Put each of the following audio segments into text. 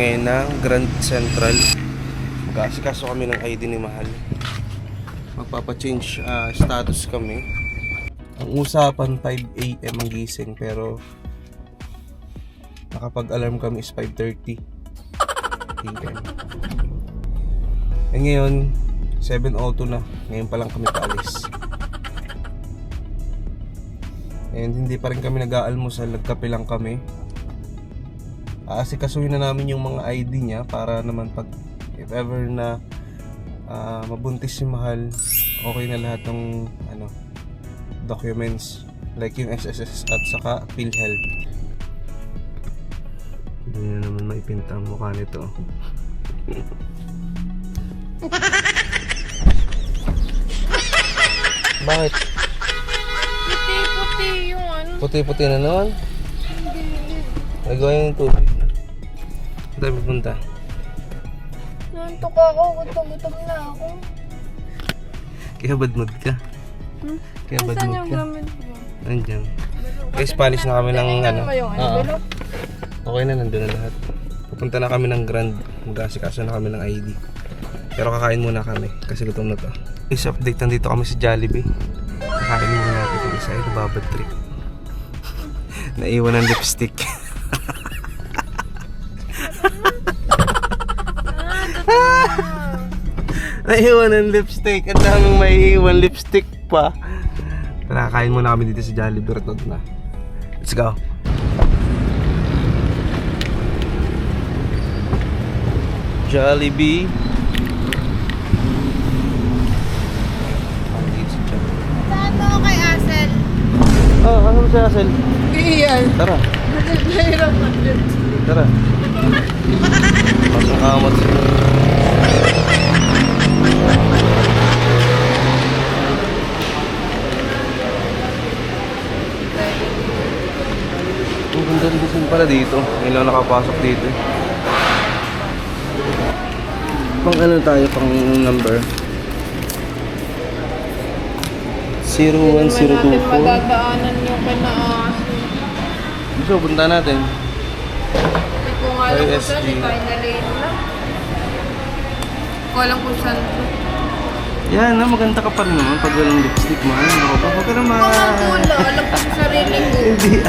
ngayon ng Grand Central. Mag-aasikaso kami ng ID ni Mahal. Magpapa-change status kami. Ang usapan 5 AM ang gising, pero nakapag-alarm kami is 5:30 AM. Ngayon 7:02 na. Ngayon pa lang kami paalis. And hindi pa rin kami nag-aalmusal, nagkape lang kami. Aasikasuhin na namin yung mga ID niya para naman pag if ever na mabuntis si Mahal, okay na lahat ng documents like yung SSS at saka PhilHealth. Hindi na naman maipinta ang mukha nito. Bakit? Puti-puti yung ano. Puti-puti na naman? Nagawa yung tubig. Saan tayo pupunta? Nantok ako, gutom na ako. Kaya bad mood ka? Kaya bad Saan mood yung ka? gamit mo? Nandyan. Guys, palis na kami ng Tinignan mo yung envelope? Okay na, nandun na lahat. Pupunta na kami ng Grand. Mag-asikaso na kami ng ID. Pero kakain muna kami kasi gutom na to. Please update, nandito kami sa Jollibee. Kakain muna natin yung isa. Ito babad trip. Naiwan ng lipstick. Naiwan ng lipstick. Ang daming maiiwan lipstick pa. Tara, kain muna kami dito sa Jollibee. Retod na. Let's go. Jollibee. Saan mo kay Asel? Ano si Asel? Iyan. Tara. Mahirap na din. Tara. Pasang amat siya. Ang ganda rin din pala dito. Ngayon lang nakapasok dito. Pang ano tayo, pang number? 01024. natin madadaanan yung kinaas. Gusto, punta natin. Hindi ko nga alam kung saan. ISG. Tayo na lane na. Hindi ko alam kung saan to. Yan, maganda ka pa rin naman pag walang lipstick, man. Ako pa, huwag ka naman. Wala, alam ko sa sarili ko. Hindi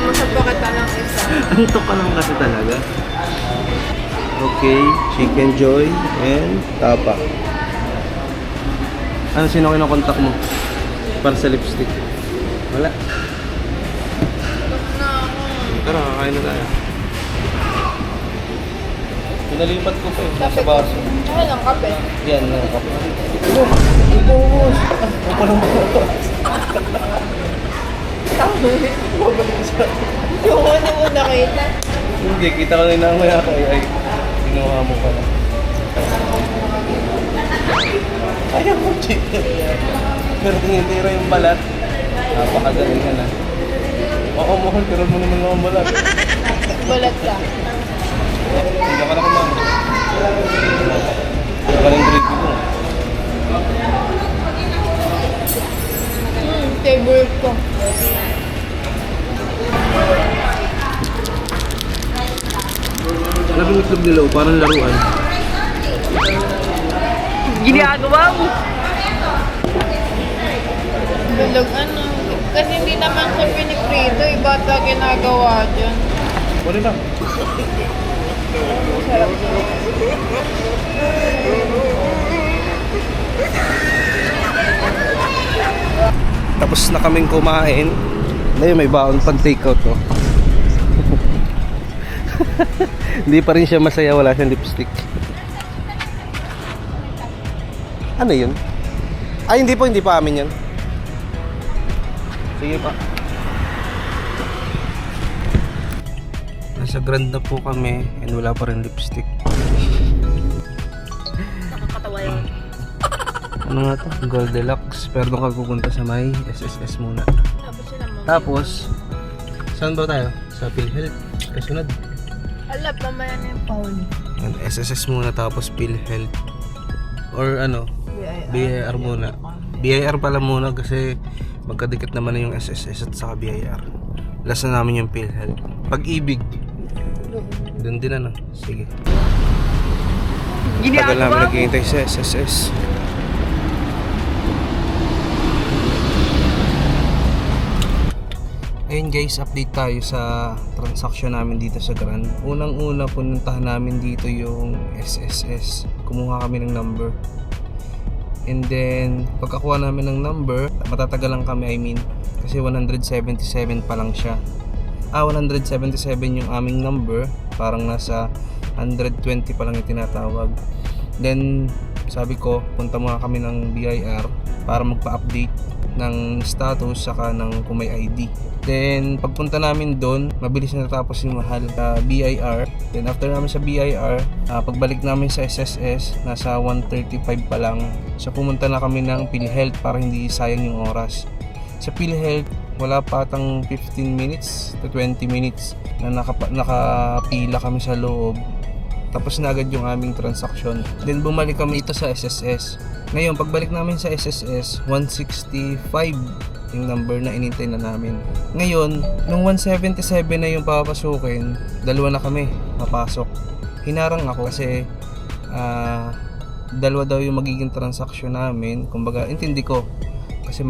Masapakita ng isa. Antok ka lang kasi talaga. Okay, Chicken Joy and Tapa. Ano, sino kinokontak mo? Para sa lipstick? Wala. Tapos na ako. Tara, kakain na tayo. Pinalipat ko pa eh, nasa baso. Ay, lang kape. Yan, nakakap. Ubus! Ako lang ba? Yung ano mo nakita. Hindi, kita ko na inamaya ka. Ay, ginawa mo pala. Ayaw mo, chicken. Pero tinitira yung balat. Napakagaling ka na. Oo, mahal, pero mo naman lang ang balat. Balat ka. Hindi ka na kumama. Hindi ka ng grade ko. Favorite ko. Alam yung itlog nila, parang laruan. Ginagawa mo. Bulog ano. Kasi hindi naman siya piniprito. Iba ata ginagawa dyan. Wala lang. Sarap. Tapos na kaming kumain. Ngayon may baon pang takeout, oh. Hindi pa rin siya masaya, wala siyang lipstick. Ano yun? Ay, hindi pa amin yun. Sige pa. Nasa Grand na po kami and wala pa rin lipstick. Nakakatawa yun. Ano nga to? Gold Deluxe. Pero doon ka pupunta sa may SSS muna. Tapos sila mo. Tapos, saan ba tayo? Sa PhilHealth. Kasunod. Alam, mamaya na yung Paul. Yan, SSS muna tapos PhilHealth. Or ano, BIR muna. BIR pala muna kasi magkadikit naman na yung SSS at saka BIR. Last na namin yung PhilHealth. Pag-ibig. Doon din ano. Sige. Tagal namin naghihintay sa SSS. Ayun guys, update tayo sa transaction namin dito sa Grand. Unang-una pununtahan namin dito yung SSS. Kumuha kami ng number. And then, pagkakuha namin ng number, matatagal lang kami, kasi 177 pa lang siya. 177 yung aming number. Parang nasa 120 pa lang yung tinatawag. Then, sabi ko, punta muna kami ng BIR para magpa-update ng status saka ng kung may ID. Then pagpunta namin doon, mabilis na natapos yung mahal sa BIR. Then after namin sa BIR, pagbalik namin sa SSS, nasa 135 pa lang. So pumunta na kami ng PhilHealth para hindi sayang yung oras. Sa PhilHealth, wala pa atang 15 minutes to 20 minutes na nakapila kami sa loob. Tapos na agad yung aming transaction. Then bumalik kami ito sa SSS. Ngayon, pagbalik namin sa SSS, 165 yung number na inintay na namin. Ngayon, nung 177 na yung papasukin, dalawa na kami papasok. Hinarang ako kasi dalawa daw yung magiging transaction namin. Kumbaga, intindi ko. Kasi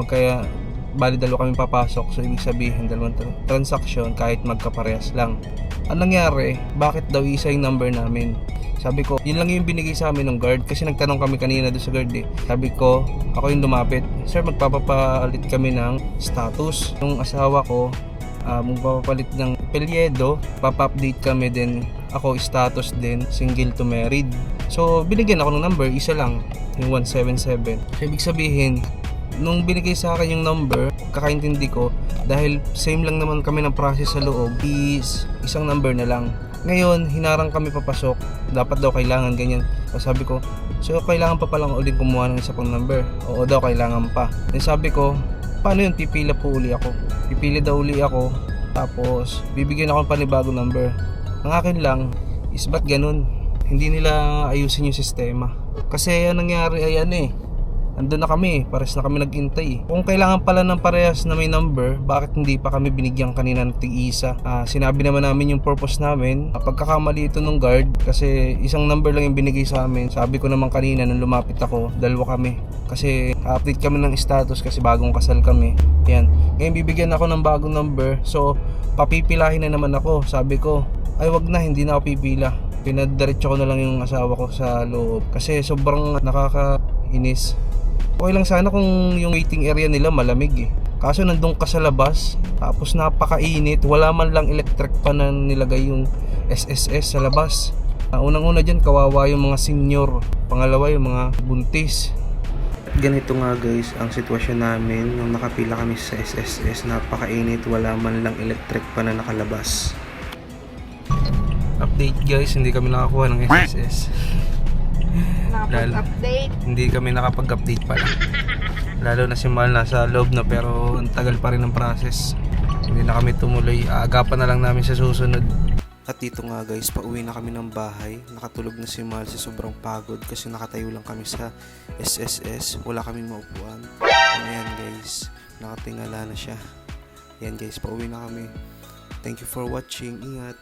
bali dalawa kami papasok. So, ibig sabihin, dalawang transaction kahit magkaparehas lang. Anong nangyari? Bakit daw isa yung number namin? Sabi ko, yun lang yung binigay sa amin ng guard. Kasi nagtanong kami kanina doon sa guard eh. Sabi ko, ako yung lumapit. Sir, magpapapalit kami ng status. Yung asawa ko, magpapapalit ng apelyido. Papa-update kami din. Ako, status din, single to married. So, binigyan ako ng number, isa lang. Yung 177. So, ibig sabihin, nung binigay sa akin yung number, kakaintindi ko, dahil same lang naman kami ng process sa loob, is isang number na lang. Ngayon, hinarang kami papasok. Dapat daw kailangan ganyan. So sabi ko, so kailangan pa palang ulit kumuha ng isa pang number. Oo daw, kailangan pa. Then sabi ko, paano yun? Pipila po uli ako. Pipili daw uli ako. Tapos, bibigyan ako ng panibagong number. Ang akin lang, is ba't ganun? Hindi nila ayusin yung sistema. Kasi ang nangyari ay andun na kami, pares na kami nag-intay. Kung kailangan pala ng parehas na may number, bakit hindi pa kami binigyan kanina ng tig-isa? Sinabi naman namin yung purpose namin. Pagkakamali ito ng guard, kasi isang number lang yung binigay sa amin. Sabi ko naman kanina nung lumapit ako, dalawa kami. Kasi update kami ng status kasi bagong kasal kami. Yan. Ngayon bibigyan ako ng bagong number. So, papipilahin na naman ako. Sabi ko, ay wag na, hindi na ako pipila. Pinadiretso ko na lang yung asawa ko sa loob. Kasi sobrang nakakainis. Okay lang sana kung yung waiting area nila malamig eh. Kaso nandun ka sa labas, tapos napakainit, wala man lang electric pa na nilagay yung SSS sa labas. Unang-una dyan, kawawa yung mga senior. Pangalawa, yung mga buntis. Ganito nga guys ang sitwasyon namin nung nakapila kami sa SSS. Napakainit, wala man lang electric pa na nakalabas. Update guys, hindi kami nakakuha ng SSS. Nakapag-update. Hindi kami nakapag-update pala. Lalo na si Mal nasa loob na, pero ang tagal pa rin ng process. Hindi na kami tumuloy. Aagapan na lang namin sa susunod. At dito nga guys, pauwi na kami ng bahay. Nakatulog na si Mal sa sobrang pagod kasi nakatayo lang kami sa SSS. Wala kaming maupuan. Ayan guys, nakatingala na siya. Ayan guys, pauwi na kami. Thank you for watching. Ingat.